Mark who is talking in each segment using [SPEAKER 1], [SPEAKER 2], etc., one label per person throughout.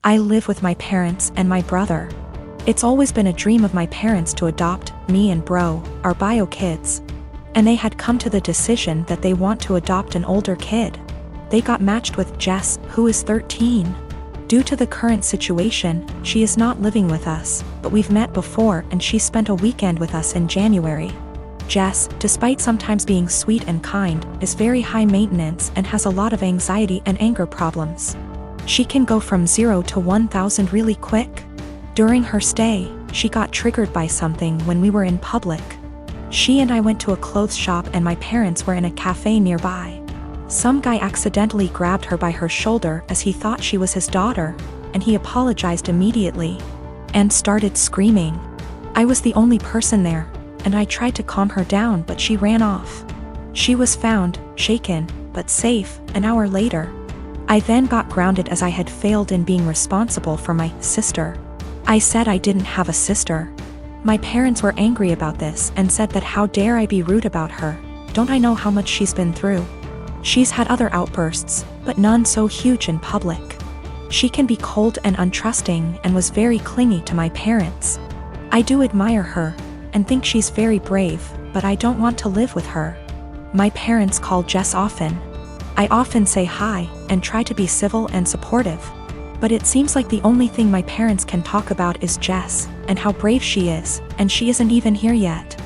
[SPEAKER 1] I live with my parents and my brother. It's always been a dream of my parents to adopt me and bro, our bio kids. And they had come to the decision that they want to adopt an older kid. They got matched with Jess, who is 13. Due to the current situation, she is not living with us, but we've met before and she spent a weekend with us in January. Jess, despite sometimes being sweet and kind, is very high maintenance and has a lot of anxiety and anger problems. She can go from 0 to 1,000 really quick. During her stay, she got triggered by something when we were in public. She and I went to a clothes shop and my parents were in a cafe nearby. Some guy accidentally grabbed her by her shoulder as he thought she was his daughter, and he apologized immediately and started screaming. I was the only person there, and I tried to calm her down, but she ran off. She was found, shaken, but safe, an hour later. I then got grounded as I had failed in being responsible for my sister. I said I didn't have a sister. My parents were angry about this and said that how dare I be rude about her, don't I know how much she's been through? She's had other outbursts, but none so huge in public. She can be cold and untrusting and was very clingy to my parents. I do admire her and think she's very brave, but I don't want to live with her. My parents call Jess often. I often say hi and try to be civil and supportive. But it seems like the only thing my parents can talk about is Jess and how brave she is, and she isn't even here yet.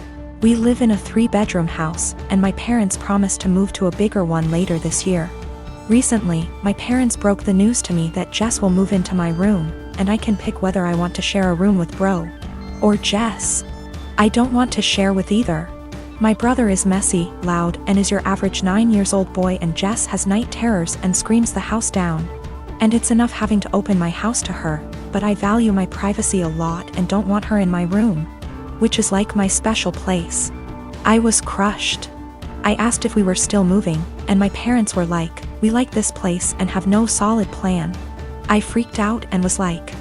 [SPEAKER 1] We live in a 3-bedroom house, and my parents promised to move to a bigger one later this year. Recently, my parents broke the news to me that Jess will move into my room, and I can pick whether I want to share a room with bro or Jess. I don't want to share with either. My brother is messy, loud, and is your average 9-year-old boy, and Jess has night terrors and screams the house down. And it's enough having to open my house to her, but I value my privacy a lot and don't want her in my room, which is like my special place. I was crushed. I asked if we were still moving, and my parents were like, we like this place and have no solid plan. I freaked out and was like,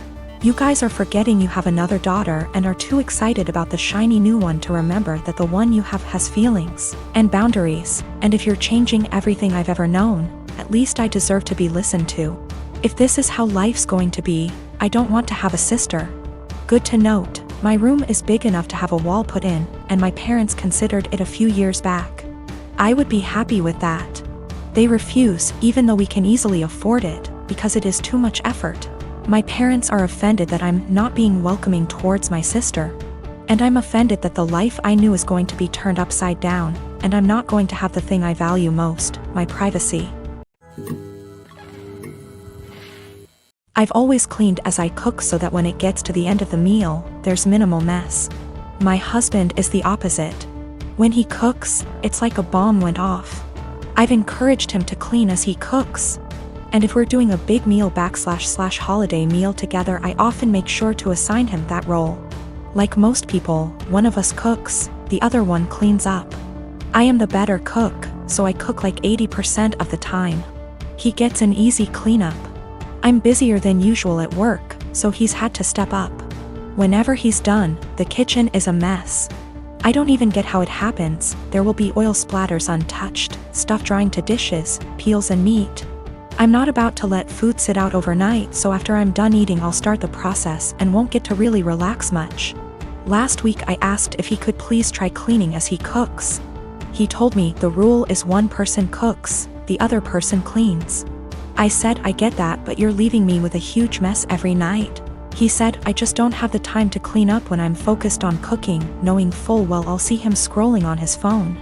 [SPEAKER 1] you guys are forgetting you have another daughter and are too excited about the shiny new one to remember that the one you have has feelings and boundaries, and if you're changing everything I've ever known, at least I deserve to be listened to. If this is how life's going to be, I don't want to have a sister. Good to note, my room is big enough to have a wall put in, and my parents considered it a few years back. I would be happy with that. They refuse, even though we can easily afford it, because it is too much effort. My parents are offended that I'm not being welcoming towards my sister. And I'm offended that the life I knew is going to be turned upside down, and I'm not going to have the thing I value most, my privacy. I've always cleaned as I cook so that when it gets to the end of the meal, there's minimal mess. My husband is the opposite. When he cooks, it's like a bomb went off. I've encouraged him to clean as he cooks. And if we're doing a big meal / holiday meal together, I often make sure to assign him that role. Like most people, one of us cooks, the other one cleans up. I am the better cook, so I cook like 80% of the time. He gets an easy cleanup. I'm busier than usual at work, so he's had to step up. Whenever he's done, the kitchen is a mess. I don't even get how it happens. There will be oil splatters untouched, stuff drying to dishes, peels and meat. I'm not about to let food sit out overnight, so after I'm done eating I'll start the process and won't get to really relax much. Last week I asked if he could please try cleaning as he cooks. He told me the rule is one person cooks, the other person cleans. I said I get that, but you're leaving me with a huge mess every night. He said I just don't have the time to clean up when I'm focused on cooking, knowing full well I'll see him scrolling on his phone.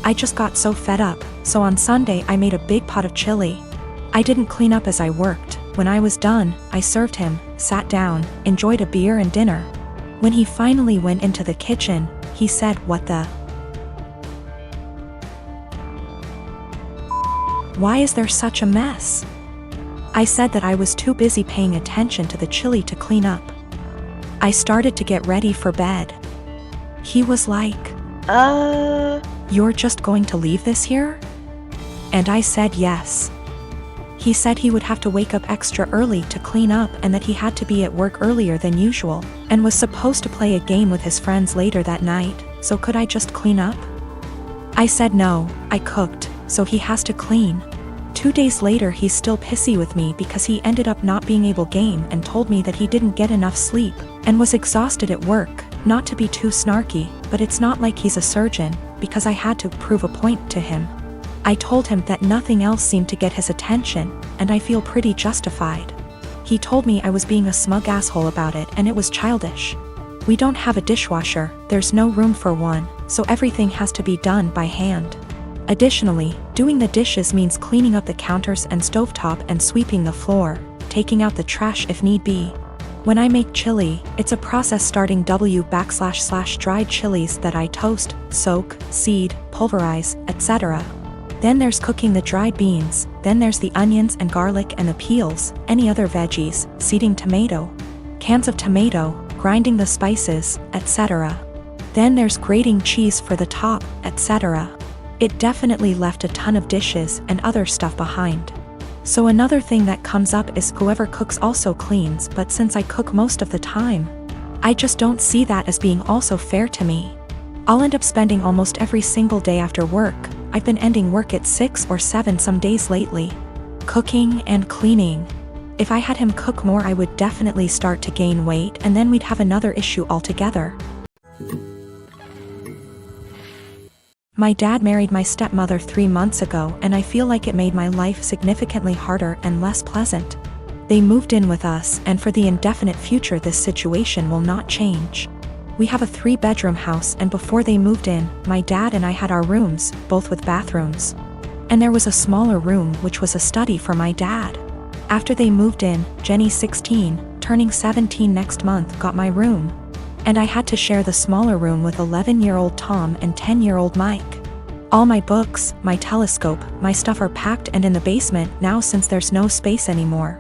[SPEAKER 1] I just got so fed up, so on Sunday I made a big pot of chili. I didn't clean up as I worked. When I was done, I served him, sat down, enjoyed a beer and dinner. When he finally went into the kitchen, he said, "What the? Why is there such a mess?" I said that I was too busy paying attention to the chili to clean up. I started to get ready for bed. He was like, "You're just going to leave this here?" And I said yes. He said he would have to wake up extra early to clean up and that he had to be at work earlier than usual, and was supposed to play a game with his friends later that night, so could I just clean up? I said no, I cooked, so he has to clean. 2 days later he's still pissy with me because he ended up not being able to game and told me that he didn't get enough sleep and was exhausted at work. Not to be too snarky, but it's not like he's a surgeon, because I had to prove a point to him. I told him that nothing else seemed to get his attention, and I feel pretty justified. He told me I was being a smug asshole about it and it was childish. We don't have a dishwasher, there's no room for one, so everything has to be done by hand. Additionally, doing the dishes means cleaning up the counters and stovetop and sweeping the floor, taking out the trash if need be. When I make chili, it's a process starting // dried chilies that I toast, soak, seed, pulverize, etc. Then there's cooking the dried beans, then there's the onions and garlic and the peels, any other veggies, seeding tomato, cans of tomato, grinding the spices, etc. Then there's grating cheese for the top, etc. It definitely left a ton of dishes and other stuff behind. So another thing that comes up is whoever cooks also cleans, but since I cook most of the time, I just don't see that as being also fair to me. I'll end up spending almost every single day after work, I've been ending work at 6 or 7 some days lately, cooking and cleaning. If I had him cook more I would definitely start to gain weight and then we'd have another issue altogether. My dad married my stepmother 3 months ago and I feel like it made my life significantly harder and less pleasant. They moved in with us and for the indefinite future this situation will not change. We have a 3-bedroom house and before they moved in, my dad and I had our rooms, both with bathrooms. And there was a smaller room which was a study for my dad. After they moved in, Jenny 16, turning 17 next month got my room. And I had to share the smaller room with 11-year-old Tom and 10-year-old Mike. All my books, my telescope, my stuff are packed and in the basement now since there's no space anymore.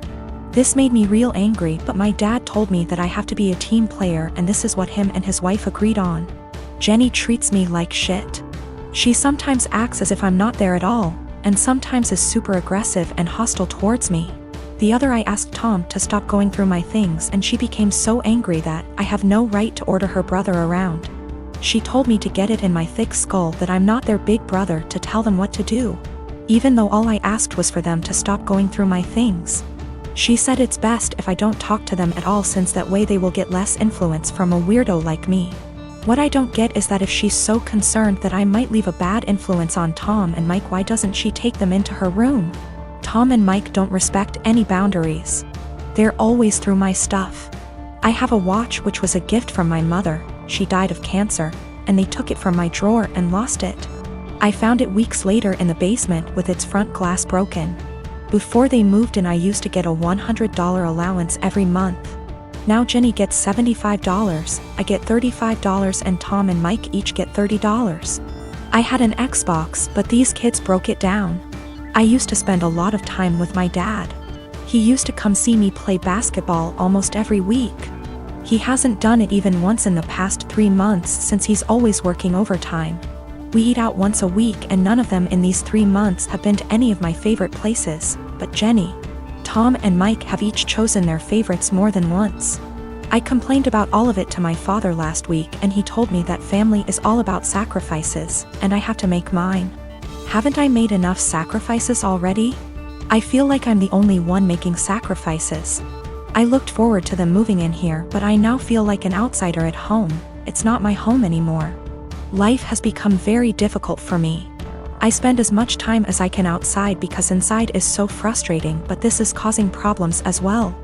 [SPEAKER 1] This made me real angry, but my dad told me that I have to be a team player and this is what him and his wife agreed on. Jenny treats me like shit. She sometimes acts as if I'm not there at all, and sometimes is super aggressive and hostile towards me. The other I asked Tom to stop going through my things and she became so angry that I have no right to order her brother around. She told me to get it in my thick skull that I'm not their big brother to tell them what to do, even though all I asked was for them to stop going through my things. She said it's best if I don't talk to them at all since that way they will get less influence from a weirdo like me. What I don't get is that if she's so concerned that I might leave a bad influence on Tom and Mike, why doesn't she take them into her room? Tom and Mike don't respect any boundaries. They're always through my stuff. I have a watch which was a gift from my mother, she died of cancer, and they took it from my drawer and lost it. I found it weeks later in the basement with its front glass broken. Before they moved in I used to get a $100 allowance every month. Now Jenny gets $75, I get $35 and Tom and Mike each get $30. I had an Xbox but these kids broke it down. I used to spend a lot of time with my dad. He used to come see me play basketball almost every week. He hasn't done it even once in the past 3 months since he's always working overtime. We eat out once a week and none of them in these 3 months have been to any of my favorite places, but Jenny, Tom and Mike have each chosen their favorites more than once. I complained about all of it to my father last week and he told me that family is all about sacrifices, and I have to make mine. Haven't I made enough sacrifices already? I feel like I'm the only one making sacrifices. I looked forward to them moving in here, but I now feel like an outsider at home. It's not my home anymore. Life has become very difficult for me. I spend as much time as I can outside because inside is so frustrating, but this is causing problems as well.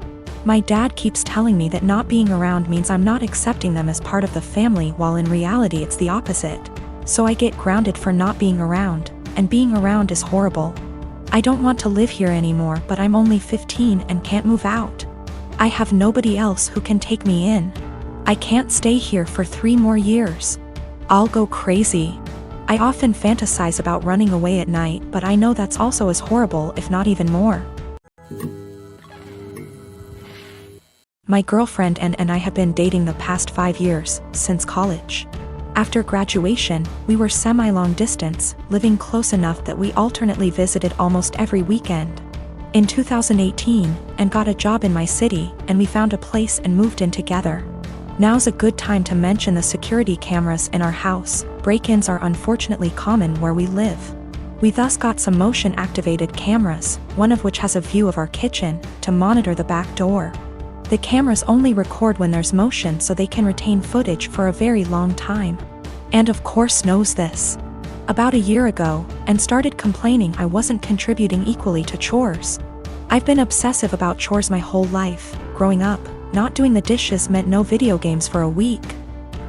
[SPEAKER 1] My dad keeps telling me that not being around means I'm not accepting them as part of the family, while in reality it's the opposite. So I get grounded for not being around, and being around is horrible. I don't want to live here anymore, but I'm only 15 and can't move out. I have nobody else who can take me in. I can't stay here for 3 more years. I'll go crazy. I often fantasize about running away at night, but I know that's also as horrible, if not even more. My girlfriend and I have been dating the past 5 years, since college. After graduation, we were semi-long distance, living close enough that we alternately visited almost every weekend. In 2018, and got a job in my city, and we found a place and moved in together. Now's a good time to mention the security cameras in our house. Break-ins are unfortunately common where we live. We thus got some motion-activated cameras, one of which has a view of our kitchen, to monitor the back door. The cameras only record when there's motion so they can retain footage for a very long time. And of course knows this about a year ago, and started complaining I wasn't contributing equally to chores. I've been obsessive about chores my whole life. Growing up, not doing the dishes meant no video games for a week.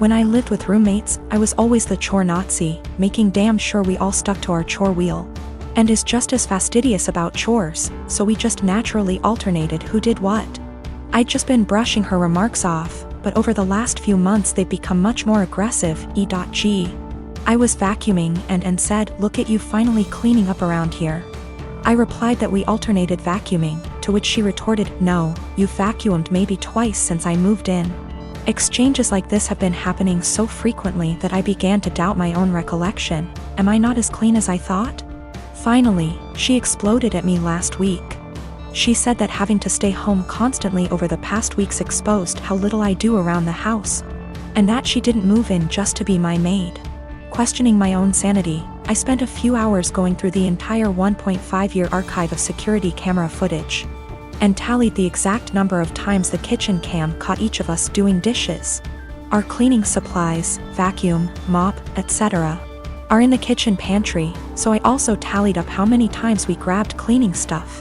[SPEAKER 1] When I lived with roommates, I was always the chore Nazi, making damn sure we all stuck to our chore wheel. And is just as fastidious about chores, so we just naturally alternated who did what. I'd just been brushing her remarks off, but over the last few months they've become much more aggressive. E.g. I was vacuuming and said, "Look at you finally cleaning up around here." I replied that we alternated vacuuming, to which she retorted, "No, you've vacuumed maybe twice since I moved in." Exchanges like this have been happening so frequently that I began to doubt my own recollection. Am I not as clean as I thought? Finally, she exploded at me last week. She said that having to stay home constantly over the past weeks exposed how little I do around the house, and that she didn't move in just to be my maid. Questioning my own sanity, I spent a few hours going through the entire 1.5-year archive of security camera footage, and tallied the exact number of times the kitchen cam caught each of us doing dishes. Our cleaning supplies, vacuum, mop, etc., are in the kitchen pantry, so I also tallied up how many times we grabbed cleaning stuff.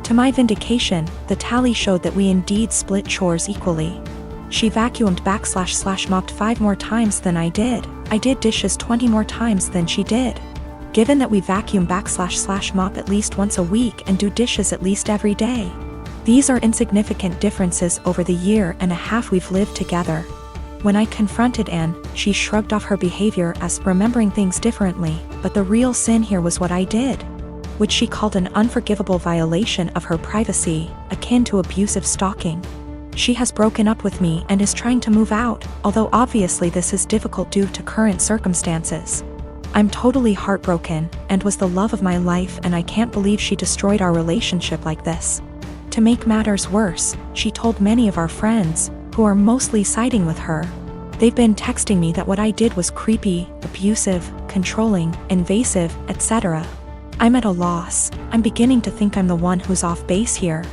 [SPEAKER 1] To my vindication, the tally showed that we indeed split chores equally. She vacuumed / mopped 5 more times than I did. I did dishes 20 more times than she did. Given that we vacuum / mop at least once a week and do dishes at least every day, these are insignificant differences over the year and a half we've lived together. When I confronted Anne, she shrugged off her behavior as remembering things differently, but the real sin here was what I did, which she called an unforgivable violation of her privacy, akin to abusive stalking. She has broken up with me and is trying to move out, although obviously this is difficult due to current circumstances. I'm totally heartbroken, and was the love of my life, and I can't believe she destroyed our relationship like this. To make matters worse, she told many of our friends, who are mostly siding with her. They've been texting me that what I did was creepy, abusive, controlling, invasive, etc. I'm at a loss. I'm beginning to think I'm the one who's off base here.